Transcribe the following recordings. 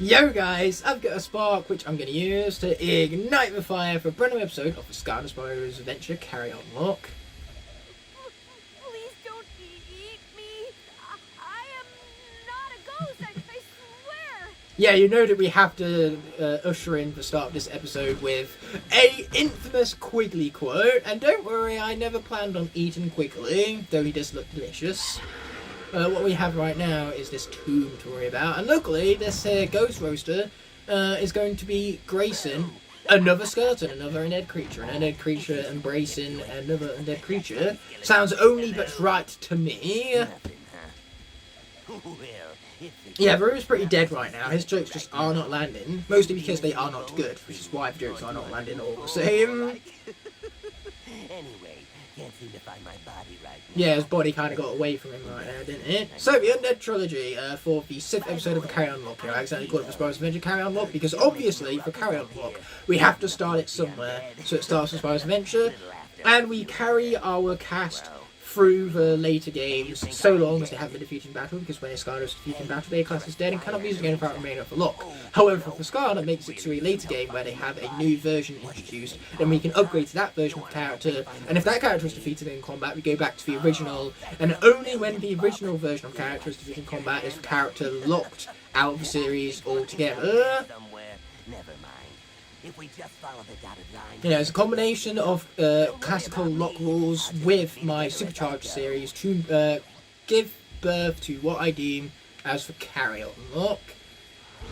Yo guys, I've got a spark which I'm going to use to ignite the fire for a brand new episode of the Skylanders Adventure Carry On Locke. Please don't eat me. I am not a ghost, I swear. Yeah, you know that we have to usher in the start of this episode with a infamous Quigley quote. And don't worry, I never planned on eating Quigley, though he does look delicious. What we have right now is this tomb to worry about, and luckily this ghost roaster is going to be gracing another skeleton, another undead creature. An undead creature embracing another undead creature sounds only but right to me. Yeah, Rue's pretty dead right now. His jokes just are not landing, mostly because they are not good, which is why the jokes are not landing all the same. Can't seem to find my body right now. Yeah, his body kind of got away from him right now, didn't it? So, the Undead Trilogy for the 6th episode of the Carry On Locke. I accidentally called it the Spyro's Adventure Carry On Locke because obviously, for Carry On Locke, we have to start it somewhere. So it starts with Spyro's Adventure, and we carry our cast through the later games so long as they have been defeated in battle, because when a Skylander is defeated in battle, their class is dead and cannot be used again without remaining of the Locke. However, for Skylander makes it to a later game where they have a new version introduced, then we can upgrade to that version of the character, and if that character is defeated in combat, we go back to the original, and only when the original version of character is defeated in combat is the character locked out of the series altogether. Never mind. If we just follow the dotted line. You know, it's a combination of classical Locke rules with my Supercharged series to give birth to what I deem as the Carry On Locke.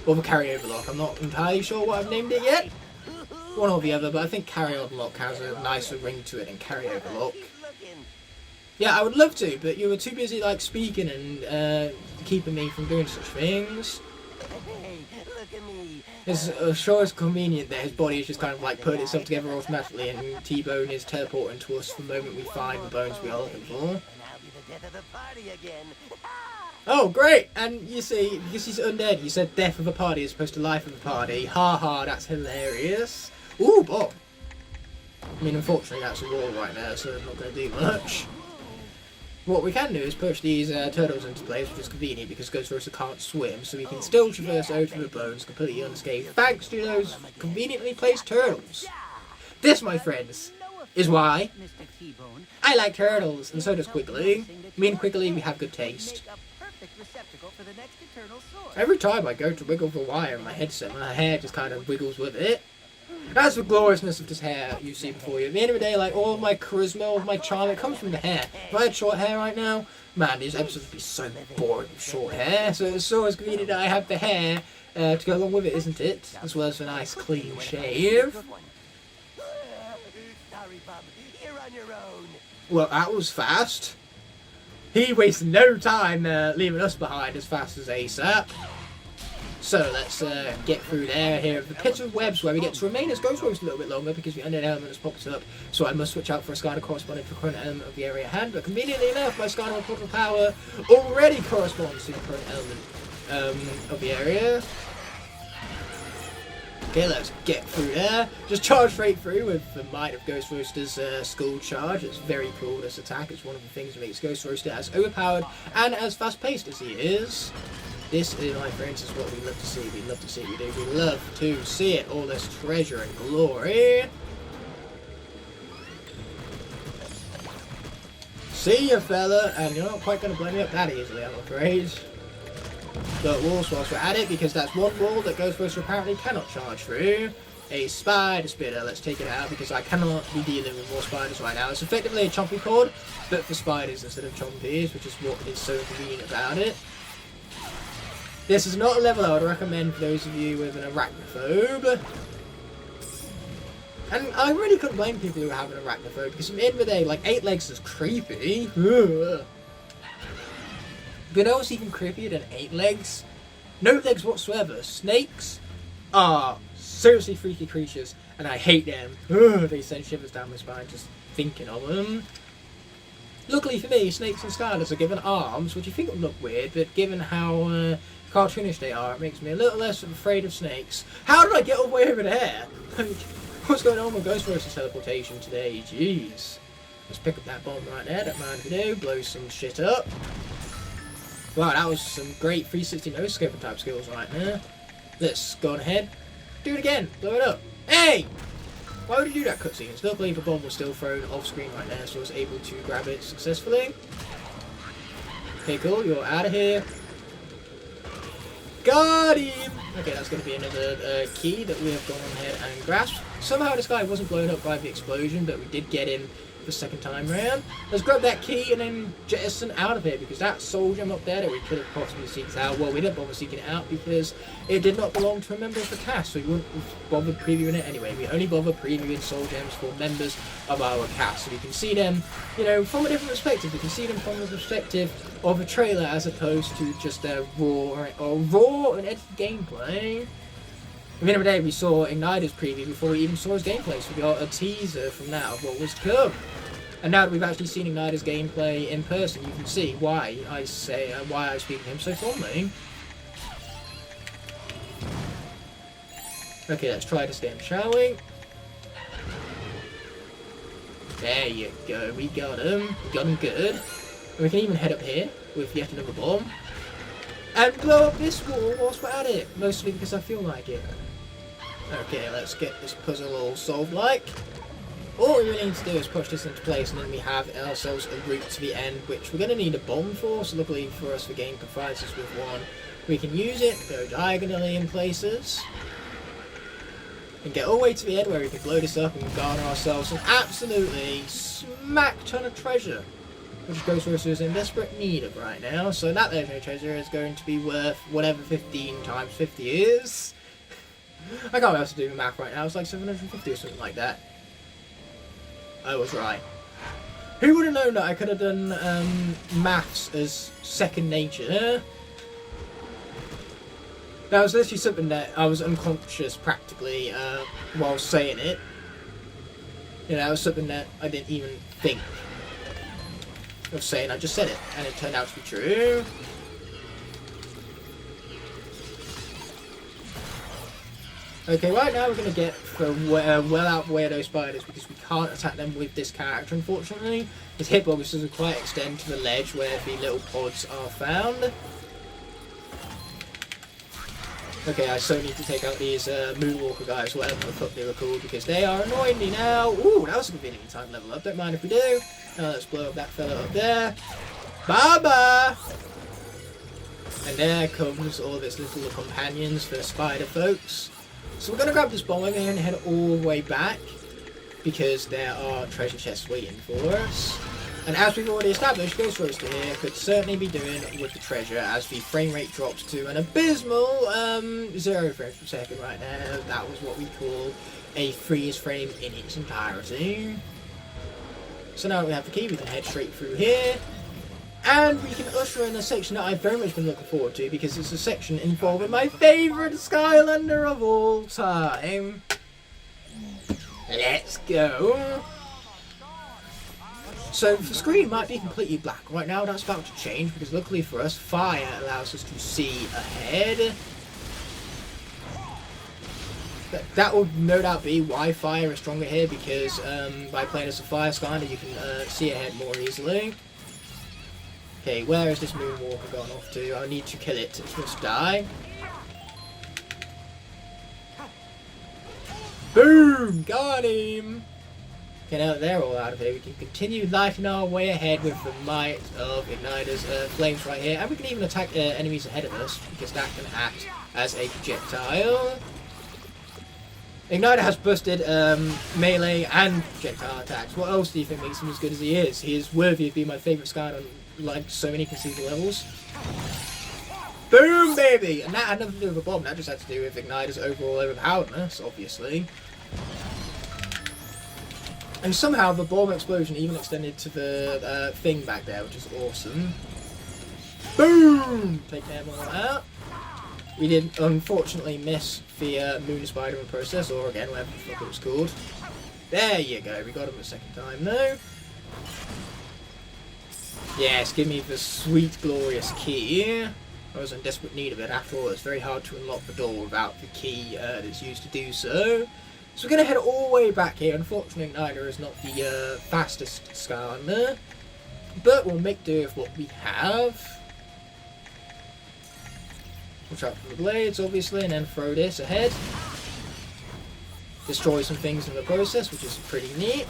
Or the Carry Over Locke. I'm not entirely sure what I've named it yet. One or the other, but I think Carry On Locke has a nicer ring to it than Carry Over Locke. Yeah, I would love to, but you were too busy like speaking and keeping me from doing such things. Hey, look at me. It's sure it's convenient that his body is just kind of like putting itself together automatically, and T-Bone is teleporting to us the moment we find the bones we are looking for. And I'll be the death of the party again. Oh, great! And you see, because he's undead, you said death of a party as opposed to life of a party. Ha ha, that's hilarious. Ooh, Bob. I mean, unfortunately, that's a wall right there, so it's not going to do much. What we can do is push these turtles into place, which is convenient because Ghost Roaster can't swim, so we can still traverse over the bones completely unscathed thanks to those conveniently placed turtles. This, my friends, is why I like turtles, and so does Quigley. Me and Quigley, we have good taste. Every time I go to wiggle the wire in my headset, my hair just kind of wiggles with it. That's the gloriousness of this hair you see before you. At the end of the day, like, all of my charisma, all of my charm, it comes from the hair. If I had short hair right now, man, these episodes would be so boring with short hair. So it's always convenient that I have the hair to go along with it, isn't it? As well as a nice clean shave. Sorry, Bob. You're on your own. Well, that was fast. He wasted no time leaving us behind as fast as ASAP. So let's get through there here. The pit of webs where we get to remain as Ghost Roast a little bit longer because the undead element has popped up. So I must switch out for a Skylander corresponding to the current element of the area at hand. But conveniently enough, my Skylander portal power already corresponds to the current element of the area. Okay, let's get through there. Just charge straight through with the might of Ghost Roaster's skull charge. It's very cool, this attack. It's one of the things that makes Ghost Roaster as overpowered and as fast-paced as he is. This, my friends, is what we love to see. We love to see it. We love to see it. All this treasure and glory. See ya, fella. And you're not quite going to blow me up that easily, I'm afraid. But walls whilst we're at it, because that's one wall that Ghost Roaster apparently cannot charge through. A spider spitter. Let's take it out because I cannot be dealing with more spiders right now. It's effectively a chompy cord, but for spiders instead of chompies, which is what is so convenient about it. This is not a level I would recommend for those of you with an arachnophobe. And I really couldn't blame people who have an arachnophobe, because at the end of the day, like, 8 legs is creepy. Ugh. But you know what's even creepier than 8 legs? No legs whatsoever. Snakes are seriously freaky creatures, and I hate them. Ugh, they send shivers down my spine just thinking of them. Luckily for me, snakes and Skylanders are given arms, which you think would look weird, but given how cartoonish they are, it makes me a little less afraid of snakes. How did I get all the way over there? What's going on with Ghost Roaster's teleportation today? Jeez. Let's pick up that bomb right there, don't mind if we do, blow some shit up. Wow, that was some great 360 no-scoping type skills right there. Let's go on ahead. Do it again. Blow it up. Hey! Why would you do that cutscene? Luckily the bomb was still thrown off screen right now, so I was able to grab it successfully. Okay, cool. You're out of here. Got him! Okay, that's going to be another key that we have gone ahead and grasped. Somehow this guy wasn't blown up by the explosion, but we did get him the second time round. Let's grab that key and then jettison out of here, because that soul gem up there that we could have possibly seeked out, well, we didn't bother seeking it out because it did not belong to a member of the cast, so we wouldn't have bothered previewing it anyway. We only bother previewing soul gems for members of our cast, so we can see them, you know, from a different perspective. We can see them from the perspective of a trailer as opposed to just a raw and edited gameplay. At the end of the day, we saw Igknight's preview before we even saw his gameplay, so we got a teaser from that of what was to come. And now that we've actually seen Igknight's gameplay in person, you can see why I speak of him so fondly. Okay, let's try this again, shall we? There you go, we got him. We got him good. And we can even head up here with yet another bomb. And blow up this wall whilst we're at it. Mostly because I feel like it. Okay, let's get this puzzle all solved like. All we really need to do is push this into place, and then we have ourselves a route to the end, which we're going to need a bomb for. So luckily for us, the game provides us with one. We can use it, go diagonally in places, and get all the way to the end where we can blow this up and garner ourselves an absolutely smack ton of treasure, which goes for us who's in desperate need of right now. So that legendary treasure is going to be worth whatever 15 times 50 is. I can't be able to do the math right now. It's like 750 or something like that. I was right. Who would have known that I could have done maths as second nature? That was literally something that I was unconscious practically while saying it. You know, that was something that I didn't even think of saying. I just said it, and it turned out to be true. Okay, right now we're going to get well out of the way of those spiders because we can't attack them with this character, unfortunately. His hitbox doesn't quite extend to the ledge where the little pods are found. Okay, I so need to take out these Moonwalker guys, whatever the fuck they were called, because they are annoying me now. Ooh, that was a convenient time level up. Don't mind if we do. Now let's blow up that fella up there. Baba! And there comes all of its little companions, the spider folks. So we're going to grab this bomb over here and head all the way back, because there are treasure chests waiting for us. And as we've already established, Ghost Roaster here could certainly be doing with the treasure, as the frame rate drops to an abysmal 0 frames per second right now. That was what we call a freeze frame in its entirety. So now that we have the key, we can head straight through here. And we can usher in a section that I've very much been looking forward to, because it's a section involving my favourite Skylander of all time. Let's go. So the screen might be completely black right now. That's about to change, because luckily for us, fire allows us to see ahead. That will no doubt be why fire is stronger here, because by playing as a fire Skylander, you can see ahead more easily. Okay, where is this Moonwalker gone off to? I need to kill it. It must die. Boom! Got him! Okay, now that they're all out of here, we can continue lighting our way ahead with the might of Igknight's flames right here. And we can even attack enemies ahead of us, because that can act as a projectile. Igknight has busted melee and projectile attacks. What else do you think makes him as good as he is? He is worthy of being my favourite Skylander on like so many conceivable levels. Boom, baby! And that had nothing to do with a bomb. That just had to do with Igknight's overall overpoweredness, obviously. And somehow the bomb explosion even extended to the thing back there, which is awesome. Boom! Take them all out. We did unfortunately miss the Moon Spider in the process, or again, whatever the fuck it was called. There you go, we got him the second time though. Yes, give me the sweet, glorious key. I was in desperate need of it. After all, it's very hard to unlock the door without the key that's used to do so. So we're going to head all the way back here. Unfortunately, Igknight is not the fastest Skylander, but we'll make do with what we have. Watch out for the blades, obviously, and then throw this ahead. Destroy some things in the process, which is pretty neat.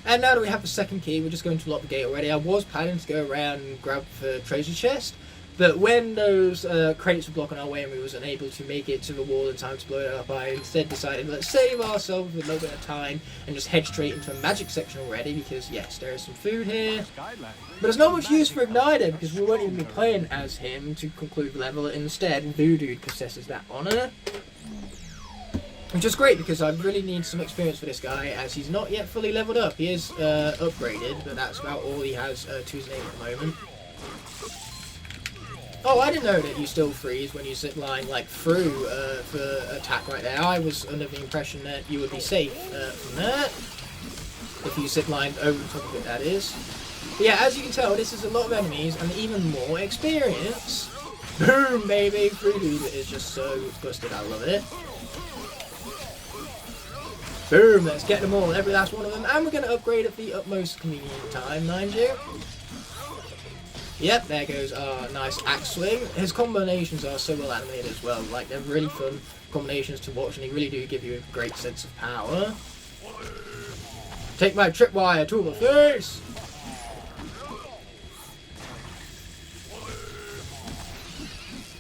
And now that we have the second key, we're just going to unlock the gate already. I was planning to go around and grab the treasure chest, but when those crates were blocking our way and we wasn't able to make it to the wall in time to blow it up, I instead decided, let's save ourselves a little bit of time and just head straight into the magic section already, because yes, there is some food here. But there's not much use for Igniter, because we won't even be playing as him to conclude the level. Instead, Voodoo possesses that honour. Which is great, because I really need some experience for this guy, as he's not yet fully leveled up. He is upgraded, but that's about all he has to his name at the moment. Oh, I didn't know that you still freeze when you zip line like through for attack right there. I was under the impression that you would be safe from that. If you zip lined over the top of it, that is. But yeah, as you can tell, this is a lot of enemies and even more experience. Boom, baby! Voodoo is just so busted, I love it. Boom, let's get them all, every last one of them, and we're going to upgrade at the utmost convenient time, mind you. Yep, there goes our nice axe swing. His combinations are so well animated as well, like they're really fun combinations to watch, and they really do give you a great sense of power. Take my tripwire to the face!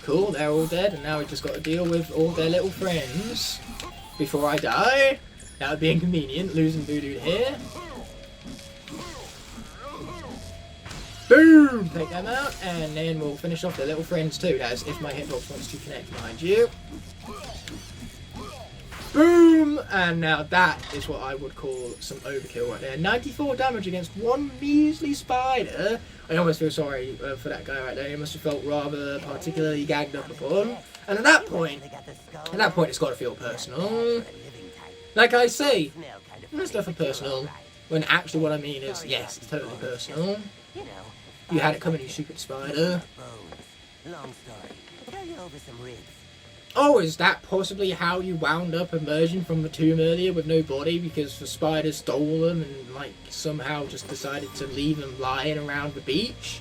Cool, they're all dead, and now we've just got to deal with all their little friends before I die. That would be inconvenient, losing Voodoo here. Boom! Take them out, and then we'll finish off their little friends too. That is if my hitbox wants to connect, mind you. Boom! And now that is what I would call some overkill right there. 94 damage against one measly spider. I almost feel sorry for that guy right there. He must have felt rather particularly gagged up upon. And at that point it's got to feel personal. Like I say, it's nothing personal, when actually what I mean is, yes, it's totally personal. You had it coming, you stupid spider. Oh, is that possibly how you wound up emerging from the tomb earlier with no body, because the spider stole them and, like, somehow just decided to leave them lying around the beach?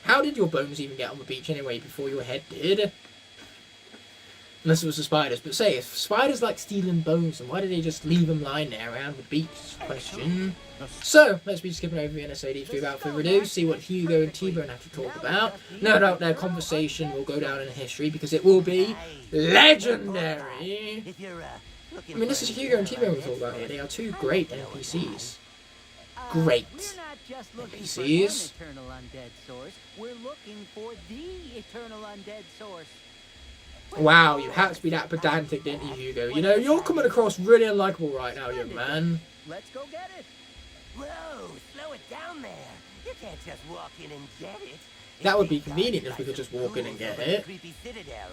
How did your bones even get on the beach anyway before your head did? Unless it was the spiders. But say, if spiders like stealing bones, then why did they just leave them lying there around the beach? Question. So, let's be skipping over the NSA Deep without further ado, see what Hugo and T-Bone have to talk about. No doubt their conversation will go down in history, because it will be legendary. I mean, this is Hugo and T-Bone we're talking about here. They are two great NPCs. Great NPCs. We're looking for the eternal undead source. Wow, you had to be that pedantic, didn't you, Hugo? You know, you're coming across really unlikable right now, young man. Let's go get it. Whoa, slow it down there. You can't just walk in and get it. That would be convenient if we could just walk in and get it. Creepy citadel.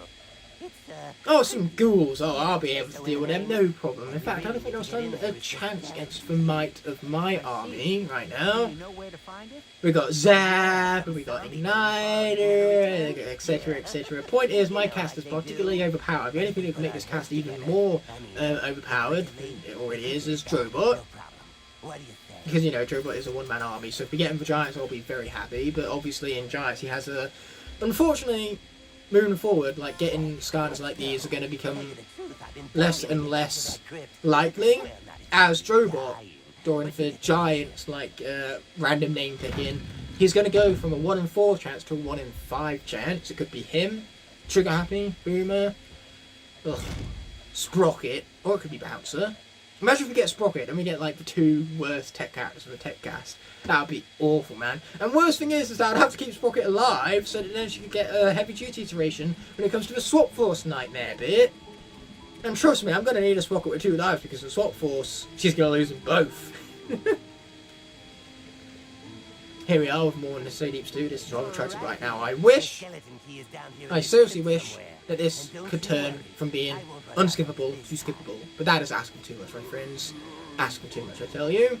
Oh, some ghouls. Oh, I'll be able to deal with them, no problem. In fact, I don't think I'll stand a chance against the might of my army right now. We got Zap, and we got Igknight, etc, etc. Point is, my cast is particularly overpowered. The only thing that can make this cast even more overpowered than it already is Drobot. Because, you know, Drobot is a one-man army, so if we get him for Giants, I'll be very happy. But obviously in Giants, he has a... Unfortunately, moving forward, like, getting Skylanders like these are going to become less and less likely as Drobot, during the Giants, like, random name picking. He's going to go from a 1 in 4 chance to a 1 in 5 chance. It could be him, Trigger Happy, Boomer, Sprocket, or it could be Bouncer. Imagine if we get Sprocket and we get, like, the two worst tech characters from the tech cast. That would be awful, man. And worst thing is that I'd have to keep Sprocket alive so that then she could get a heavy duty iteration when it comes to the Swap Force nightmare bit. And trust me, I'm going to need a Sprocket with 2 lives, because the Swap Force, she's going to lose them both. Here we are with more in the So Deep Stew. This is what I'm trying to right now. I seriously wish that this could turn from being unskippable to skippable. But that is asking too much, my friends. Asking too much, I tell you.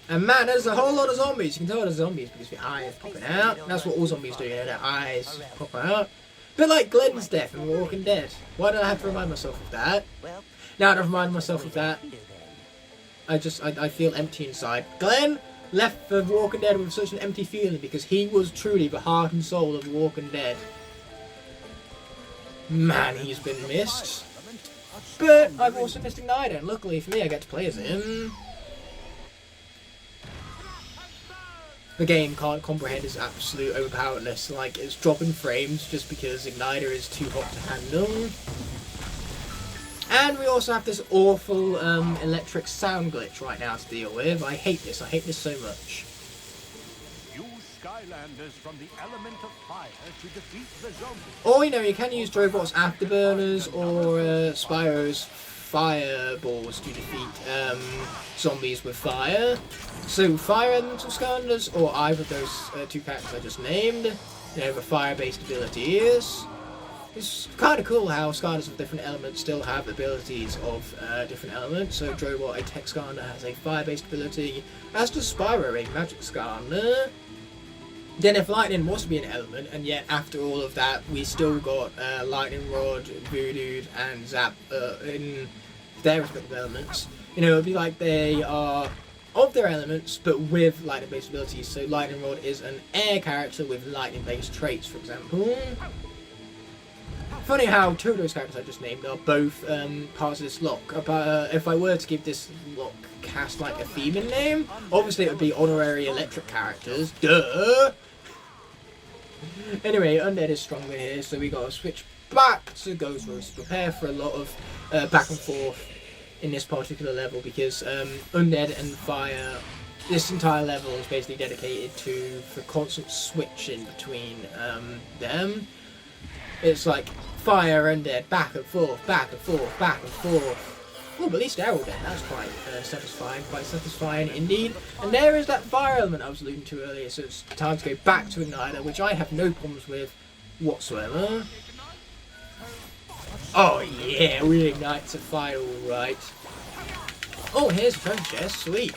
And man, there's a whole lot of zombies. You can tell there's zombies because the eyes popping out. That's what all zombies do, you know, their eyes pop out. Bit like Glenn's death in The Walking Dead. Why did I have to remind myself of that? Now that I've reminded myself of that, I feel empty inside. Glenn left The Walking Dead with such an empty feeling because he was truly the heart and soul of The Walking Dead. Man, he's been missed. But I've also missed Igknight, and luckily for me I get to play as him. The game can't comprehend his absolute overpoweredness, like it's dropping frames just because Ignitor is too hot to handle. And we also have this awful electric sound glitch right now to deal with. I hate this so much. Use Skylanders from the element of fire to defeat the zombies. Or, you know, you can use Drobot's Afterburners or Spyro's Fireballs to defeat zombies with fire. So, fire elemental Skylanders, or either of those two characters I just named, they have a fire-based abilities. It's kind of cool how Skylanders of different elements still have abilities of different elements. So Drobot, a tech Skylander, has a fire-based ability, as does Spyro, a magic Skylander. Then if Lightning was to be an element, and yet after all of that, we still got Lightning Rod, Voodoo, and Zap in their respective elements. You know, it would be like they are of their elements, but with lightning-based abilities. So Lightning Rod is an air character with lightning-based traits, for example. Funny how two of those characters I just named are both parts of this Locke. If I were to give this Locke cast like a female name, obviously it would be honorary electric characters. Duh! Anyway, Undead is stronger here, so we gotta switch back to Ghost Roast. Prepare for a lot of back and forth in this particular level because Undead and Fire, this entire level is basically dedicated to the constant switching between them. It's like Fire, Undead, back and forth, back and forth, back and forth. Oh, but at least they're all dead. That's quite satisfying indeed. And there is that fire element I was alluding to earlier, so it's time to go back to Ignitor, which I have no problems with whatsoever. Oh yeah, we ignite to fire alright. Oh, here's a treasure chest, sweet.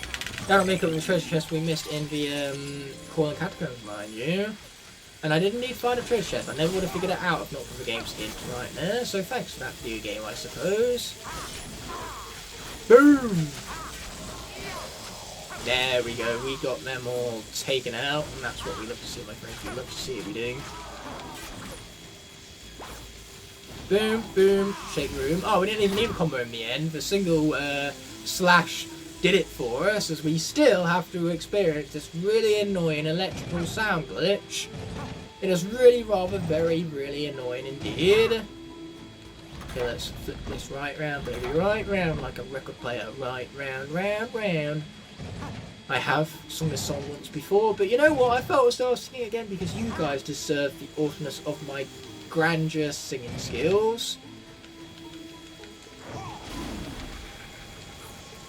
That'll make up the treasure chest we missed in the Coil and Catacombs, mind you. And I didn't need to find a treasure chest. I never would have figured it out if not for the game skins right there. So thanks for that video game, I suppose. Boom! There we go. We got them all taken out, and that's what we love to see, my friends. We love to see it, we do. Boom, boom, shake room. Oh, we didn't even need a combo in the end. The single slash did it for us, as we still have to experience this really annoying electrical sound glitch. It is really really annoying indeed. Okay, let's flip this right round, baby, right round like a record player, right round, round, round. I have sung this song once before, but you know what, I felt as though I was singing again because you guys deserve the awesomeness of my grandeur singing skills.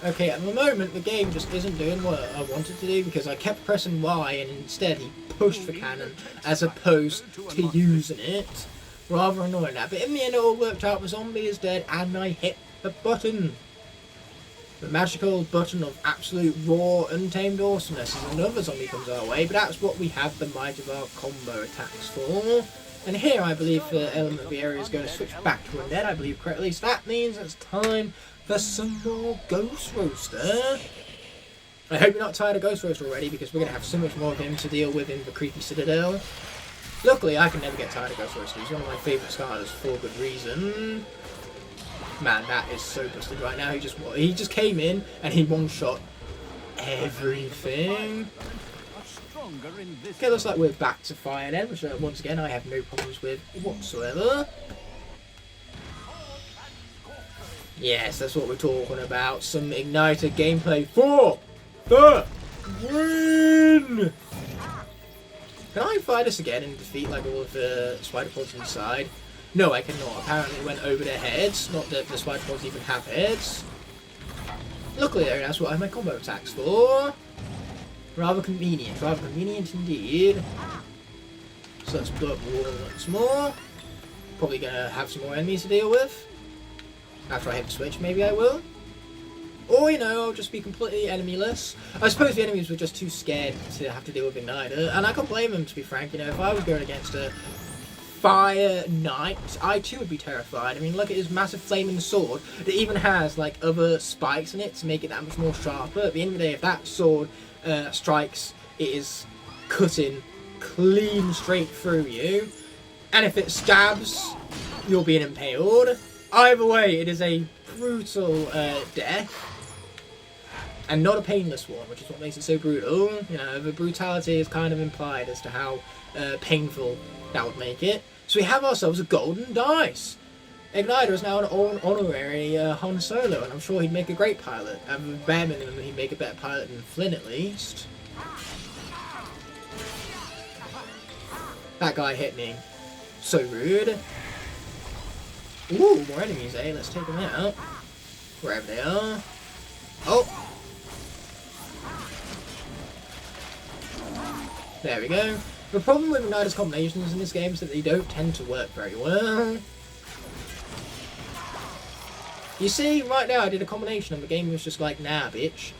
Okay, at the moment the game just isn't doing what I wanted to do because I kept pressing Y and instead he pushed for cannon as opposed to using it. Rather annoying that, but in the end it all worked out. The zombie is dead and I hit the button. The magical button of absolute raw, untamed awesomeness as another zombie comes our way, but that's what we have the might of our combo attacks for. And here I believe the element of the area is going to switch back to Undead, I believe correctly, so that means it's time for some more Ghost Roaster. I hope you're not tired of Ghost Roaster already because we're going to have so much more of him to deal with in the creepy Citadel. Luckily, I can never get tired of Ghost Roaster. He's one of my favourite Skylanders for good reason. Man, that is so busted right now. He just came in and he one-shot everything. Okay, looks like we're back to fire then, which once again I have no problems with whatsoever. Yes, that's what we're talking about. Some Ignitor gameplay for the win! Can I fire this again and defeat like all of the spider pods inside? No, I cannot. Apparently it went over their heads. Not that the spider pods even have heads. Luckily though, that's what I have my combo attacks for. Rather convenient indeed. So let's blow up the wall once more. Probably gonna have some more enemies to deal with. After I hit the switch, maybe I will. Or, you know, I'll just be completely enemyless. I suppose the enemies were just too scared to have to deal with Ignitor, and I can't blame them, to be frank. You know, if I was going against a Fire Knight, I too would be terrified. I mean, look at his massive flaming sword that even has, like, other spikes in it to make it that much more sharper. At the end of the day, if that sword strikes, it is cutting clean straight through you. And if it stabs, you're being impaled. Either way, it is a brutal death. And not a painless one, which is what makes it so brutal. You know, the brutality is kind of implied as to how painful that would make it. So we have ourselves a golden dice. Igknight is now an honorary Han Solo, and I'm sure he'd make a great pilot. And bare minimum, he'd make a better pilot than Flynn at least. That guy hit me. So rude. Ooh, more enemies, eh? Let's take them out. Wherever they are. Oh! There we go. The problem with Igniter's combinations in this game is that they don't tend to work very well. You see, right now I did a combination and the game was just like, nah, bitch.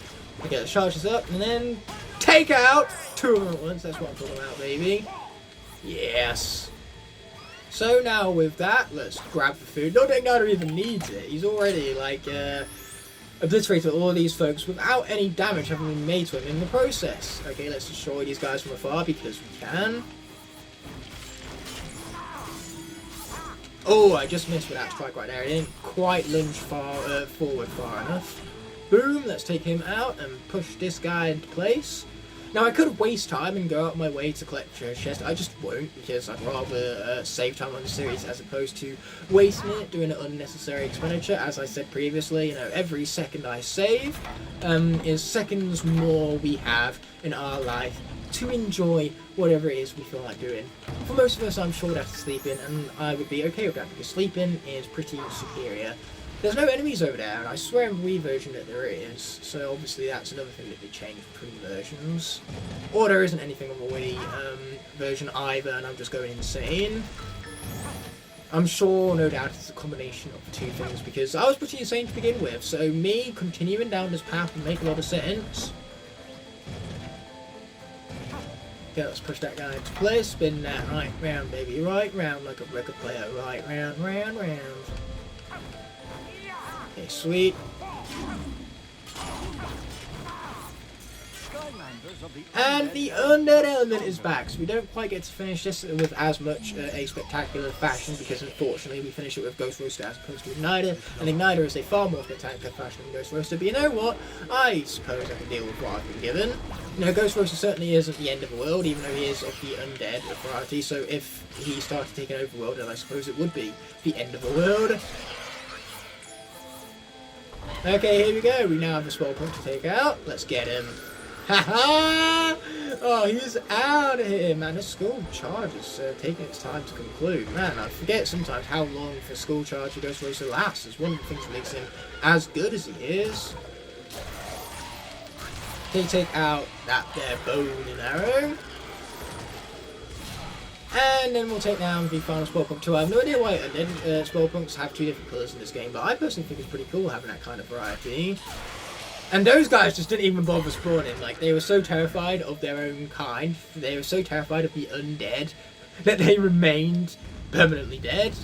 Okay, let's charge this up and then take out 2 of them at once. That's what I'm talking about, baby. Yes. So now with that, let's grab the food. Not that Igniter even needs it. He's already like obliterated all these folks without any damage having been made to him in the process. Okay, let's destroy these guys from afar because we can. Oh, I just missed with that strike right there. I didn't quite lunge forward far enough. Boom, let's take him out and push this guy into place. Now, I could waste time and go out my way to collect treasure chest. I just won't, because I'd rather save time on the series as opposed to wasting it doing an unnecessary expenditure. As I said previously, you know, every second I save is seconds more we have in our life to enjoy whatever it is we feel like doing. For most of us, I'm sure that's sleeping, and I would be okay with that, because sleeping is pretty superior. There's no enemies over there, and I swear in the Wii version that there is, so obviously that's another thing that they changed between versions. Or there isn't anything on the Wii version either, and I'm just going insane. I'm sure, no doubt, it's a combination of the two things, because I was pretty insane to begin with, so me continuing down this path would make a lot of sense. Okay, let's push that guy into place, spin that right round, baby, right round like a record player, right round, round, round. Okay, sweet. And the undead element is back, so we don't quite get to finish this with as much a spectacular fashion, because unfortunately we finish it with Ghost Roaster as opposed to Igknight, and Igknight is a far more spectacular fashion than Ghost Roaster, but you know what? I suppose I can deal with what I've been given. You know, Ghost Roaster certainly isn't the end of the world, even though he is of the undead variety, so if he started taking over the world, then I suppose it would be the end of the world. Okay, here we go. We now have a spell point to take out. Let's get him. Haha! Oh, he's out of here, man. This school charge is taking its time to conclude. Man, I forget sometimes how long the school charge of Ghost Racer lasts. It's one of the things that makes him as good as he is. They take out that there bone and arrow. And then we'll take down the final spell punk too. I have no idea why undead spell punks have 2 different colours in this game, but I personally think it's pretty cool having that kind of variety. And those guys just didn't even bother spawning. Like, they were so terrified of their own kind, they were so terrified of the undead, that they remained permanently dead.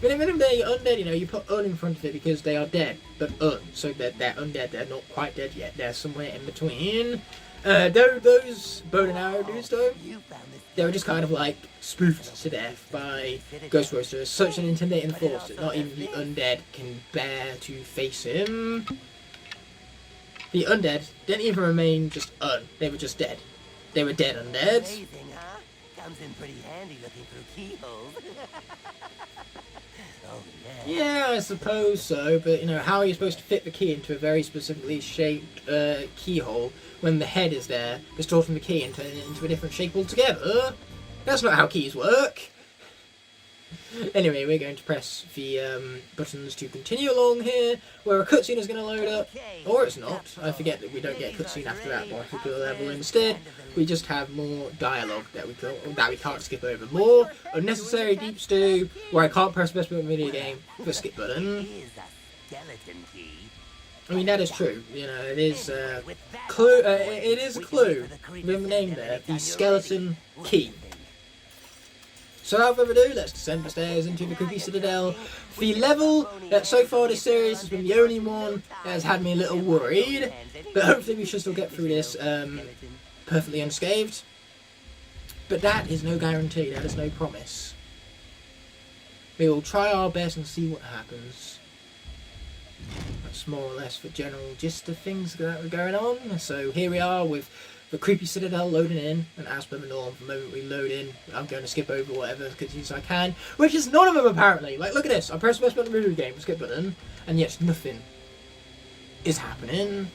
But even if they're undead, you know, you put un in front of it because they are dead, but so they're undead, they're not quite dead yet, they're somewhere in between. Those bow and arrow dudes though, they were just kind of like spoofed to death by Ghost Roaster as such an intimidating force that not even the undead can bear to face him. The undead didn't even remain just they were just dead. They were dead undead. Amazing, huh? Comes in pretty handy looking through keyholes. Oh yeah. Yeah, I suppose so, but you know, how are you supposed to fit the key into a very specifically shaped keyhole when the head is there, distorting the key and turning it into a different shape altogether? That's not how keys work. Anyway, we're going to press the buttons to continue along here, where a cutscene is going to load up, or it's not. I forget that we don't get a cutscene after that particular level. Instead, we just have more dialogue that we can't skip over. More unnecessary deep stew, where I can't press best button video game with a skip button. I mean, that is true. You know, it is clue. It is a clue with the name there, the skeleton key. So without further ado, let's descend the stairs into the Cookie Citadel. The level that so far this series has been the only one that has had me a little worried, but hopefully we should still get through this perfectly unscathed. But that is no guarantee, that is no promise. We will try our best and see what happens. That's more or less the general gist of things that are going on. So here we are with the creepy citadel loading in, and as per the norm, the moment we load in, I'm going to skip over whatever cutscenes I can, which is none of them apparently. Like, look at this. I press the button to move the game, skip button, and yet nothing is happening.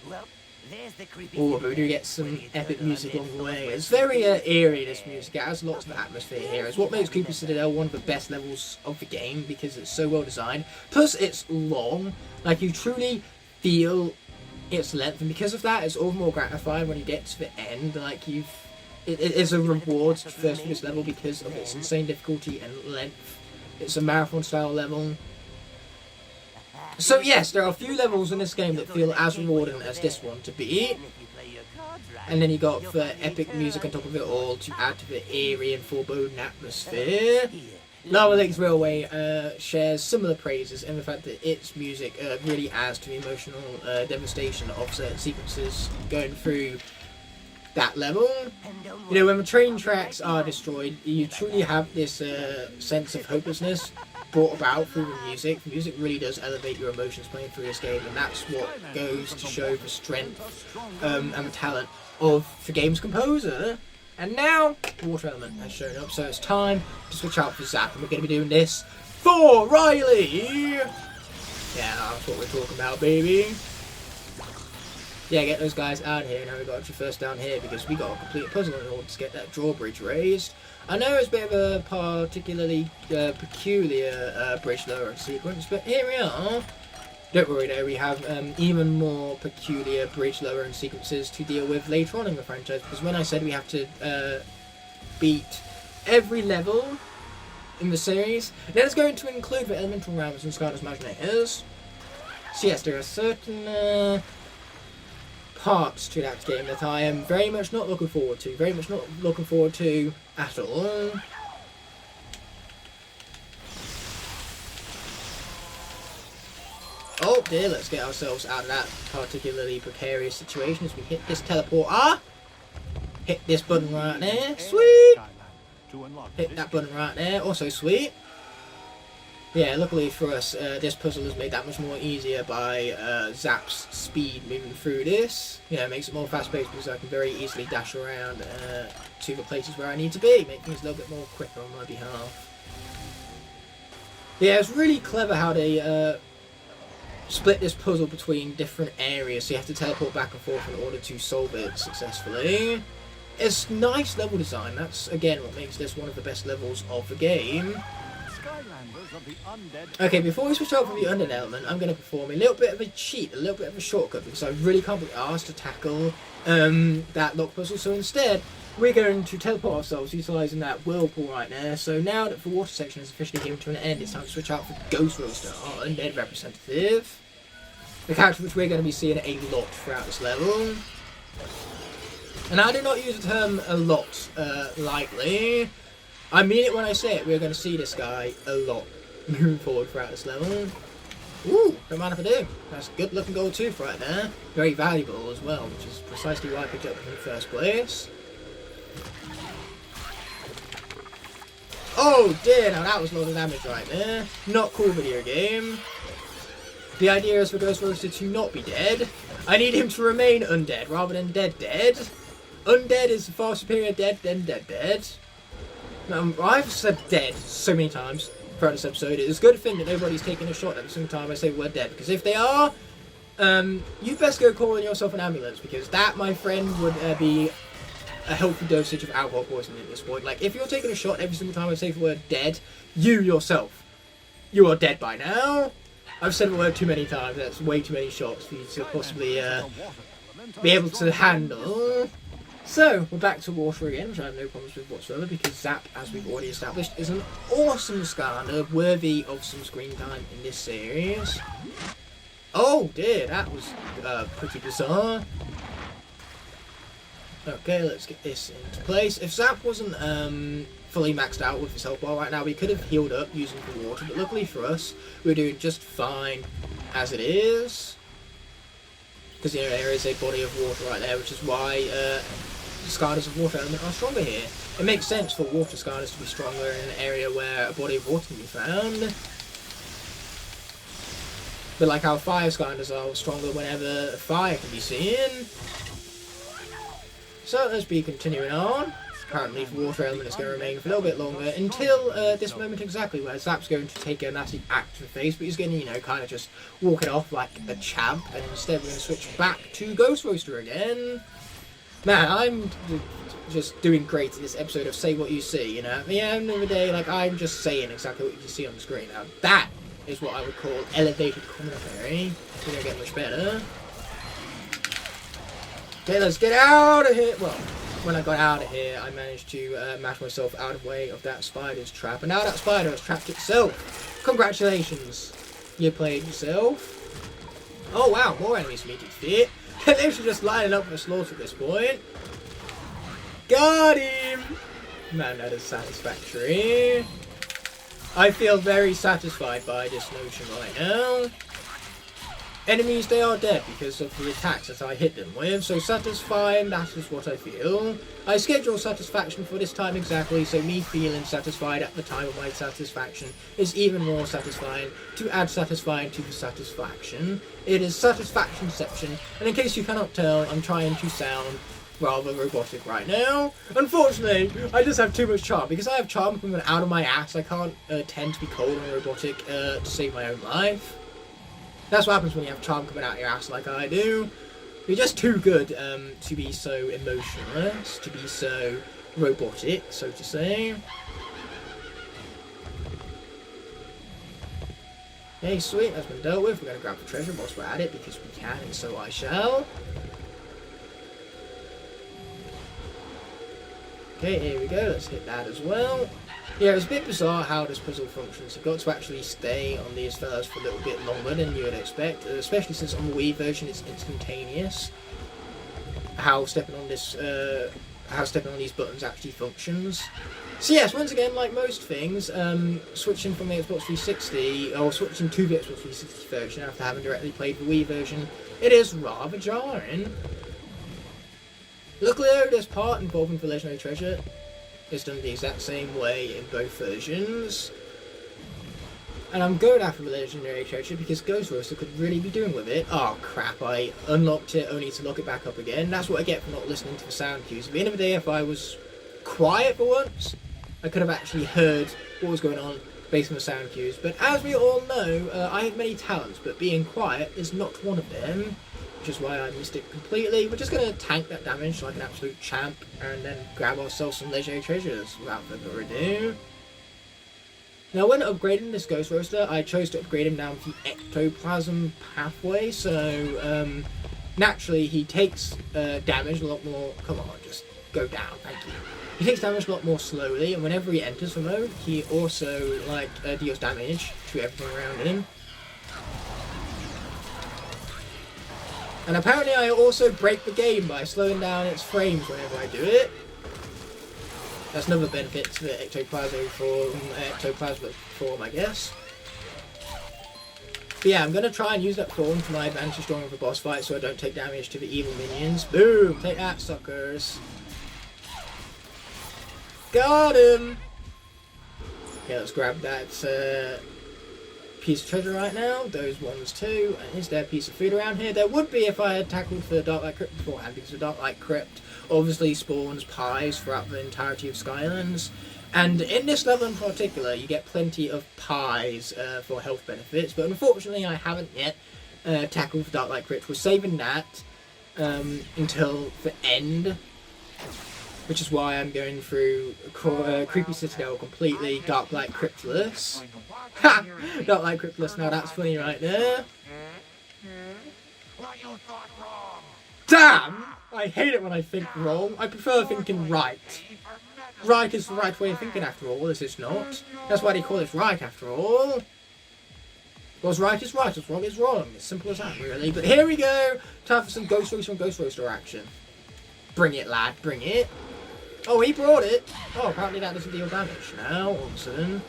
Well, there's the creepy. Oh, but we do get some epic music along the way. It's very eerie, this music. It has lots of atmosphere here. It's what makes Creepy Citadel one of the best levels of the game, because it's so well designed. Plus, it's long. Like, you truly feel its length, and because of that, it's all the more gratifying when you get to the end. Like, it is a reward first for this level because of its insane difficulty and length. It's a marathon style level. So yes, there are a few levels in this game that feel as rewarding as this one to beat. And then you got the epic music on top of it all to add to the eerie and foreboding atmosphere. Lava Lake's Railway shares similar praises in the fact that its music really adds to the emotional devastation of certain sequences going through that level. You know, when the train tracks are destroyed, you truly have this sense of hopelessness brought about through the music. The music really does elevate your emotions playing through this game, and that's what goes to show the strength and the talent of the game's composer. And now, the water element has shown up, so it's time to switch out for Zap, and we're going to be doing this for Riley! Yeah, that's what we're talking about, baby. Yeah, get those guys out of here. Now we've got to first down here, because we got to complete a puzzle in order to get that drawbridge raised. I know it's a bit of a particularly peculiar bridge lowering sequence, but here we are. Don't worry though, we have even more peculiar bridge lowering sequences to deal with later on in the franchise, because when I said we have to beat every level in the series, that is going to include the elemental realms and Skylanders Imaginators. So yes, there are certain parts to that game that I am very much not looking forward to, at all. Oh dear, let's get ourselves out of that particularly precarious situation as we hit this teleporter. Hit this button right there, sweet! Hit that button right there, also sweet. Yeah, luckily for us, this puzzle is made that much more easier by Zap's speed moving through this. You know, it makes it more fast-paced because I can very easily dash around to the places where I need to be, make things a little bit more quicker on my behalf. Yeah, it's really clever how they split this puzzle between different areas, so you have to teleport back and forth in order to solve it successfully. It's nice level design. That's, again, what makes this one of the best levels of the game. Okay, before we switch over to the undead element, I'm going to perform a little bit of a cheat, a little bit of a shortcut, because I really can't be asked to tackle that lock puzzle, so instead, we're going to teleport ourselves utilising that whirlpool right there. So now that the water section has officially came to an end, it's time to switch out for Ghost Roaster, our undead representative. The character which we're going to be seeing a lot throughout this level. And I do not use the term a lot lightly. I mean it when I say it, we're going to see this guy a lot moving forward throughout this level. Ooh, don't mind if I do. That's a good looking gold tooth right there. Very valuable as well, which is precisely why I picked it up in the first place. Oh dear, now that was a lot of damage right there. Not cool, video game. The idea is for Ghost Roaster to not be dead. I need him to remain undead rather than dead. Undead is far superior dead than dead. I've said dead so many times throughout this episode. It's a good thing that nobody's taking a shot at the same time I say the word dead, because if they are, you best go calling yourself an ambulance, because that, my friend, would be a healthy dosage of alcohol poisoning at this point. Like, if you're taking a shot every single time I say the word dead, you yourself, you are dead by now. I've said the word too many times. That's way too many shots for you to possibly be able to handle. So, we're back to water again, which I have no problems with whatsoever, because Zap, as we've already established, is an awesome Skylander, worthy of some screen time in this series. Oh dear, that was pretty bizarre. Okay, let's get this into place. If Zap wasn't fully maxed out with his health bar right now, we could have healed up using the water, but luckily for us, we're doing just fine as it is. Because, you know, there is a body of water right there, which is why Skylanders of Water Element are stronger here. It makes sense for water Skylanders to be stronger in an area where a body of water can be found. But like how fire Skylanders are stronger whenever fire can be seen. So let's be continuing on. Apparently the water element is going to remain for a little bit longer until this moment exactly where Zap's going to take a massive act to the face, but he's going to, you know, kind of just walk it off like a champ, and instead we're going to switch back to Ghost Roaster again. Man, I'm just doing great in this episode of Say What You See, you know. At the end of the day, like, I'm just saying exactly what you see on the screen. Now, that is what I would call elevated commentary. We don't get much better. Okay, let's get out of here. Well, when I got out of here, I managed to mash myself out of the way of that spider's trap. And now that spider has trapped itself. Congratulations. You played yourself. Oh, wow, more enemies to meet its feet. They should just line up for slaughter at this point. Got him! Man, that is satisfactory. I feel very satisfied by this notion right now. Enemies, they are dead because of the attacks that I hit them with, so satisfying, that is what I feel. I schedule satisfaction for this time exactly, so me feeling satisfied at the time of my satisfaction is even more satisfying to add satisfying to the satisfaction. It is satisfactionception, and in case you cannot tell, I'm trying to sound rather robotic right now. Unfortunately, I just have too much charm. Because I have charm coming out of my ass, I can't tend to be cold and robotic to save my own life. That's what happens when you have charm coming out of your ass like I do. You're just too good to be so emotionless, to be so robotic, so to say. Okay, sweet, that's been dealt with. We're going to grab the treasure whilst we're at it, because we can, and so I shall. Okay, here we go, let's hit that as well. Yeah, it's a bit bizarre how this puzzle functions. You've got to actually stay on these fellas for a little bit longer than you would expect, especially since on the Wii version it's instantaneous. How stepping on these buttons actually functions. So yes, once again, like most things, switching from the Xbox 360, or switching to the Xbox 360 version after having directly played the Wii version, it is rather jarring. Luckily though, this part involving the legendary treasure is done the exact same way in both versions. And I'm going after the legendary treasure because Ghost Roaster could really be doing with it. Oh crap, I unlocked it only to lock it back up again. That's what I get for not listening to the sound cues. At the end of the day, if I was quiet for once, I could have actually heard what was going on based on the sound cues. But as we all know, I have many talents, but being quiet is not one of them. Which is why I missed it completely. We're just going to tank that damage like an absolute champ and then grab ourselves some legendary treasures without further ado. Now when upgrading this Ghost Roaster, I chose to upgrade him down the ectoplasm pathway, so naturally he takes damage a lot more. Come on, just go down, thank you. He takes damage a lot more slowly, and whenever he enters the mode, he also deals damage to everything around him. And apparently I also break the game by slowing down its frames whenever I do it. That's another benefit to the ectoplasm form, I guess. But yeah, I'm going to try and use that form to my advantage during the boss fight so I don't take damage to the evil minions. Boom! Take that, suckers. Got him! Okay, let's grab that piece of treasure right now. Those ones too. And is there a piece of food around here? There would be if I had tackled the Dark Light Crypt beforehand, because the Dark Light Crypt obviously spawns pies throughout the entirety of Skylands. And in this level in particular, you get plenty of pies for health benefits, but unfortunately I haven't yet tackled the Dark Light Crypt. We're saving that until the end, which is why I'm going through Creepy Citadel completely Dark Light Cryptless. Ha! Dark Light Cryptless, now that's funny right there. Damn! I hate it when I think wrong. I prefer thinking right. Right is the right way of thinking after all, is it not? That's why they call it right after all. What's right is right, what's wrong is wrong. As simple as that really. But here we go! Time for some Ghost Roaster and Ghost Roaster action. Bring it, lad, bring it. Oh, he brought it. Oh, apparently that doesn't deal damage now, all of a sudden.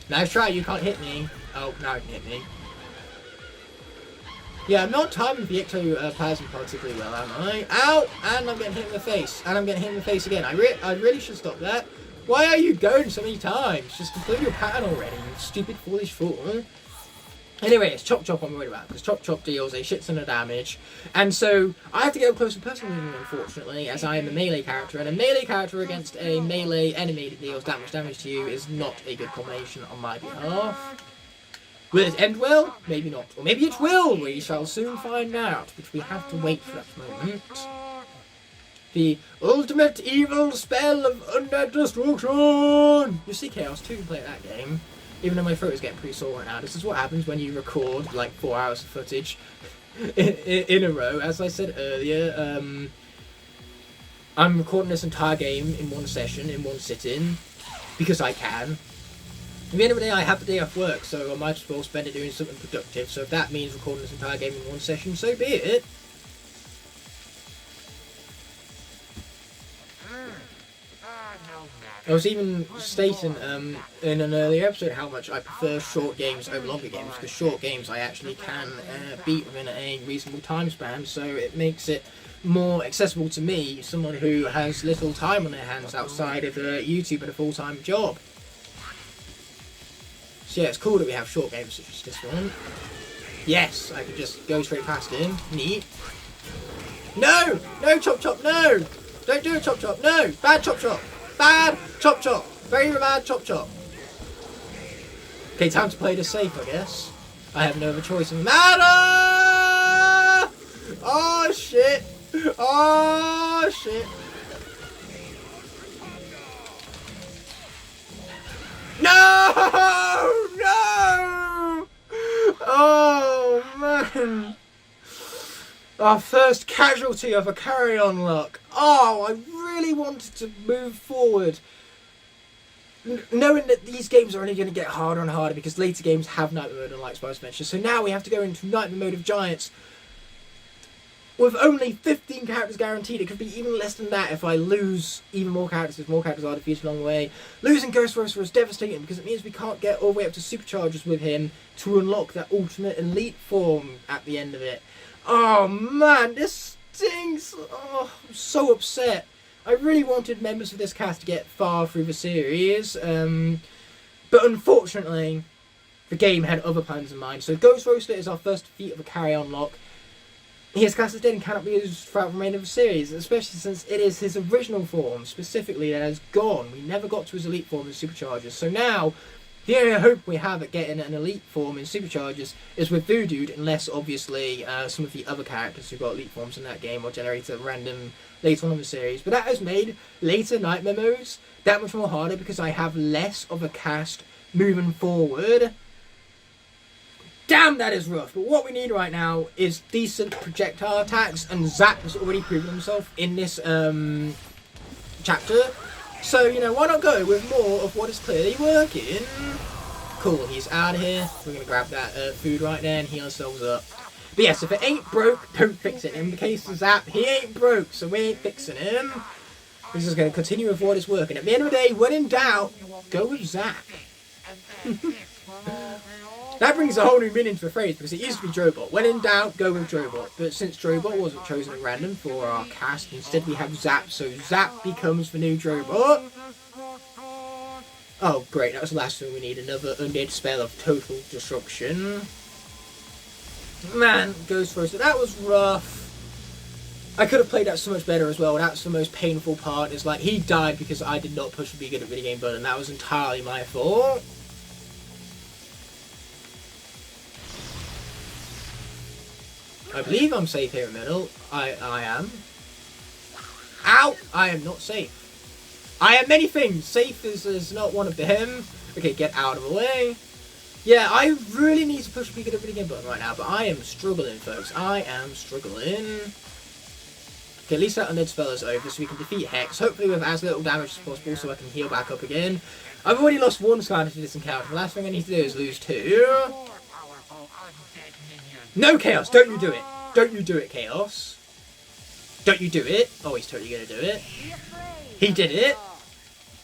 Nice try, you can't hit me. Oh, now you can hit me. Yeah, I'm not timing the ectoplasm particularly well, am I? Ow! And I'm getting hit in the face. And I'm getting hit in the face again. I really should stop that. Why are you going so many times? Just complete your pattern already, you stupid foolish fool. Anyway, it's Chop Chop I'm worried about, because Chop Chop deals a shit ton of damage. And so, I have to get up close and personal with him, unfortunately, as I am a melee character. And a melee character against a melee enemy that deals that much damage to you is not a good combination on my behalf. Will it end well? Maybe not. Or maybe it will! We shall soon find out, but we have to wait for that moment. The ultimate evil spell of undead destruction! You see Chaos 2 play that game. Even though my throat is getting pretty sore right now, this is what happens when you record like 4 hours of footage in a row. As I said earlier, I'm recording this entire game in one session, in one sitting, because I can. At the end of the day, I have the day off work, so I might as well spend it doing something productive. So if that means recording this entire game in one session, so be it. I was even stating in an earlier episode how much I prefer short games over longer games, because short games I actually can beat within a reasonable time span, so it makes it more accessible to me, someone who has little time on their hands outside of YouTube and a full-time job. So yeah, it's cool that we have short games such as this one. Yes, I can just go straight past him. Neat. No! No, Chop Chop, no! Don't do it, Chop Chop, no! Bad Chop Chop! Bad Chop Chop! Very bad Chop Chop! Okay, time to play this safe, I guess. I have no other choice in the matter! Oh, shit! Oh, shit! No! No! Oh, man! Our first casualty of a carryon, Locke. Oh, I really wanted to move forward. Knowing that these games are only going to get harder and harder because later games have nightmare mode, unlike Spice Adventure. So now we have to go into nightmare mode of giants. With only 15 characters guaranteed, it could be even less than that if I lose even more characters, if more characters are defeated along the way. Losing Ghost Roaster is devastating because it means we can't get all the way up to Superchargers with him to unlock that ultimate elite form at the end of it. Oh man, this stinks! Oh, I'm so upset. I really wanted members of this cast to get far through the series, but unfortunately, the game had other plans in mind. So Ghost Roaster is our first defeat of a carryon Locke. He is cast as dead and cannot be used throughout the remainder of the series, especially since it is his original form, specifically, that has gone. We never got to his elite form in Superchargers. So now, the only hope we have at getting an elite form in Superchargers is with Voodoo, unless obviously some of the other characters who got elite forms in that game will generate at random later on in the series. But that has made later nightmare modes that much more harder because I have less of a cast moving forward. Damn, that is rough. But what we need right now is decent projectile attacks, and Zap has already proven himself in this chapter. So, you know, why not go with more of what is clearly working? Cool, he's out of here. We're going to grab that food right there and heal ourselves up. But yes, if it ain't broke, don't fix it. In the case of Zap, he ain't broke, so we ain't fixing him. We're just going to continue with what is working. At the end of the day, when in doubt, go with Zap. That brings a whole new meaning to the phrase, because it used to be Drobot. When in doubt, go with Drobot. But since Drobot wasn't chosen at random for our cast, instead we have Zap, so Zap becomes the new Drobot. Oh, great, that was the last thing we need. Another undead spell of total destruction. Man, Ghost Roaster, that was rough. I could have played that so much better as well. That's the most painful part. It's like, he died because I did not push the be good at video game button. That was entirely my fault. I believe I'm safe here in the middle. I am. Ow! I am not safe. I am many things. Safe is not one of them. Okay, get out of the way. Yeah, I really need to push the get a video game button right now, but I am struggling, folks. I am struggling. Okay, at least that undead spell is over, so we can defeat Hex, hopefully with as little damage as possible, so I can heal back up again. I've already lost one Skylander to this encounter. The last thing I need to do is lose 2. No, Chaos! Don't you do it! Don't you do it, Chaos! Don't you do it! Oh, he's totally gonna do it. He did it!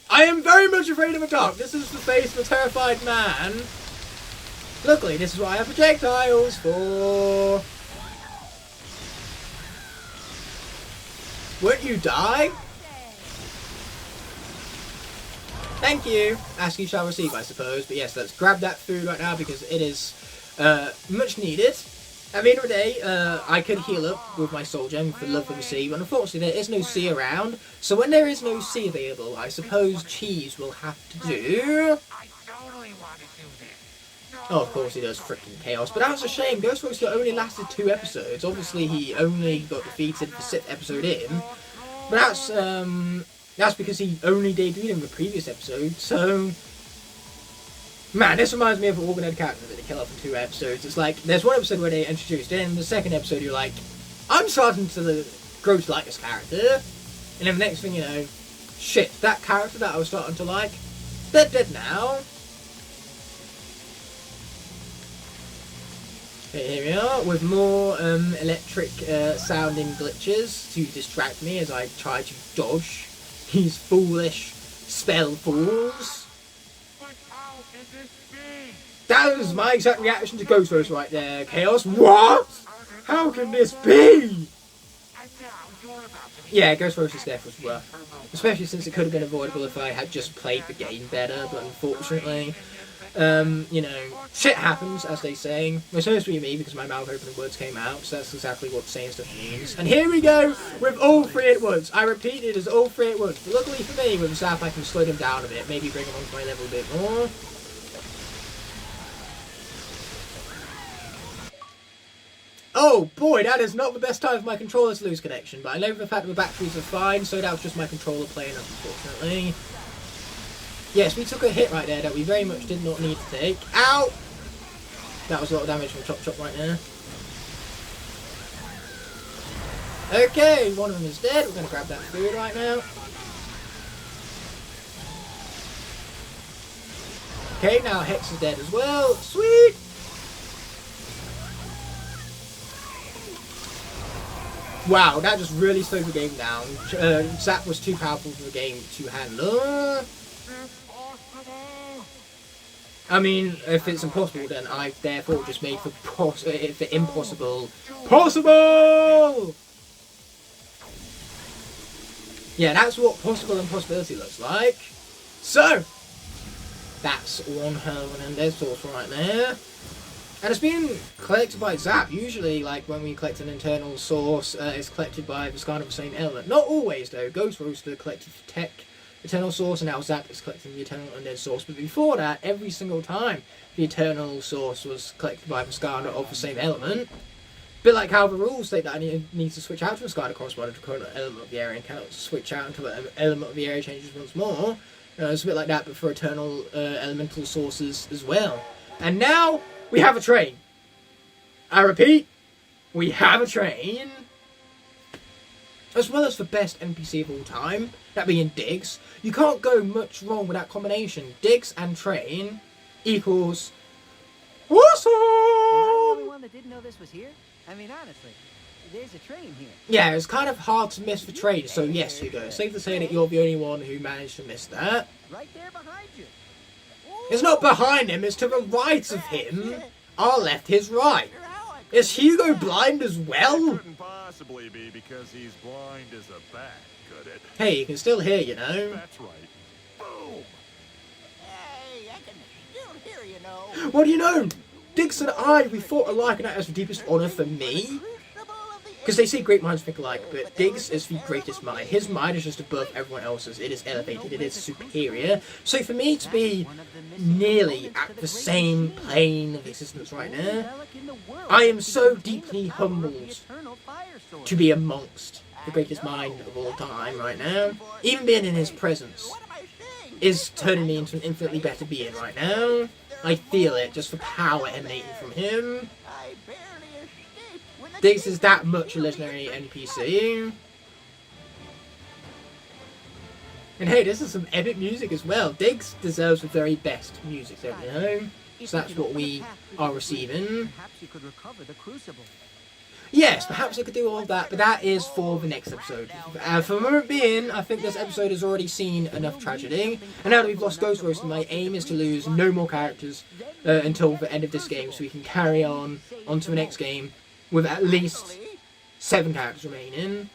I am very much afraid of the dark! This is the face of a terrified man! Luckily, this is what I have projectiles for! Won't you die? Thank you. Ask you shall receive, I suppose. But yes, let's grab that food right now because it is much needed. At the end of the day, I could heal up with my soul gem for love of the sea, but unfortunately there is no sea around. So when there is no sea available, I suppose cheese will have to do. Oh, of course he does freaking chaos, but that's a shame. Ghost Roaster only lasted 2 episodes. Obviously he only got defeated the 6th episode in, but that's because he only debuted in the previous episode. So, man, this reminds me of an Organed character that they kill off in 2 episodes. It's like there's one episode where they introduced it, and in the second episode you're like, I'm starting to grow to like this character, and then the next thing you know, shit, that character that I was starting to like, they're dead now. Okay, here we are, with more electric sounding glitches to distract me as I try to dodge these foolish spell fools. That was my exact reaction to Ghost Roast right there, Chaos. What? How can this be? Yeah, Ghost Roast's death was rough. Especially since it could have been avoidable if I had just played the game better, but unfortunately, you know, shit happens, as they say. It's supposed to be me because my mouth opened and words came out, so that's exactly what saying stuff means. And here we go with all 3 at once. I repeat, it is all 3 at once. But luckily for me, with the staff, I can slow them down a bit, maybe bring them onto my level a bit more. Oh boy, that is not the best time for my controller to lose connection, but I know for the fact that the batteries are fine, so that was just my controller playing up, unfortunately. Yes, we took a hit right there that we very much did not need to take. Ow! That was a lot of damage from Chop Chop right there. Okay, one of them is dead. We're going to grab that food right now. Okay, now Hex is dead as well. Sweet! Wow, that just really slowed the game down. Zap was too powerful for the game to handle. I mean, if it's impossible, then I therefore just made for impossible possible. Yeah, that's what possible impossibility looks like. So, that's one hell of an undead source right there. And it's been collected by Zap. Usually, like when we collect an internal source, it's collected by the kind of the same element. Not always, though. Ghost Roaster collected the Tech Eternal Source, and now Zap is collecting the Eternal Undead Source. But before that, every single time the Eternal Source was collected by the Skylander of the same element. A bit like how the rules state that I need to switch out to a Skylander corresponding to the current element of the area, and cannot switch out until the element of the area changes once more. It's a bit like that, but for Eternal Elemental Sources as well. And now we have a train. I repeat, we have a train. As well as the best NPC of all time, that being Diggs. You can't go much wrong with that combination. Diggs and train equals awesome! Am I the only one that didn't know this was here? I mean, honestly, there's a train here. Yeah, it's kind of hard to miss the train, so yes, Hugo. Safe to say that you're the only one who managed to miss that. Right there behind you. It's not behind him, it's to the right of him. Our left, his right. Is Hugo blind as well? Couldn't possibly be because he's blind as a bat, could it? Hey, you can still hear, you know. That's right. Boom! Hey, I can still hear you know. What do you know? Diggs and I, we fought alike, and that is the deepest honour for me. Because they say great minds think alike, but Diggs is the greatest mind. His mind is just above everyone else's. It is elevated. It is superior. So for me to be nearly at the same plane of existence right now, I am so deeply humbled to be amongst the greatest mind of all time right now. Even being in his presence is turning me into an infinitely better being right now. I feel it, just the power emanating from him. Diggs is that much a legendary NPC. And hey, this is some epic music as well. Diggs deserves the very best music, don't you know? So that's what we are receiving. Perhaps you could recover the crucible. Yes, perhaps I could do all of that, but that is for the next episode. For the moment being, I think this episode has already seen enough tragedy. And now that we've lost Ghost Roaster, my aim is to lose no more characters until the end of this game, so we can carry on to the next game with at least 7 characters remaining.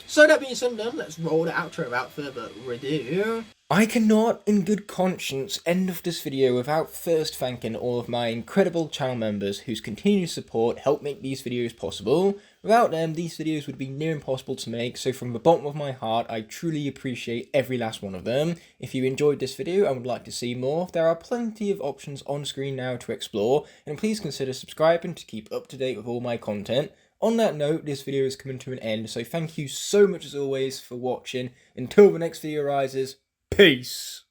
So that being said and done, let's roll the outro without further ado. I cannot, in good conscience, end off this video without first thanking all of my incredible channel members whose continued support help make these videos possible. Without them, these videos would be near impossible to make, so from the bottom of my heart, I truly appreciate every last one of them. If you enjoyed this video and would like to see more, there are plenty of options on screen now to explore, and please consider subscribing to keep up to date with all my content. On that note, this video is coming to an end, so thank you so much as always for watching. Until the next video arises, peace!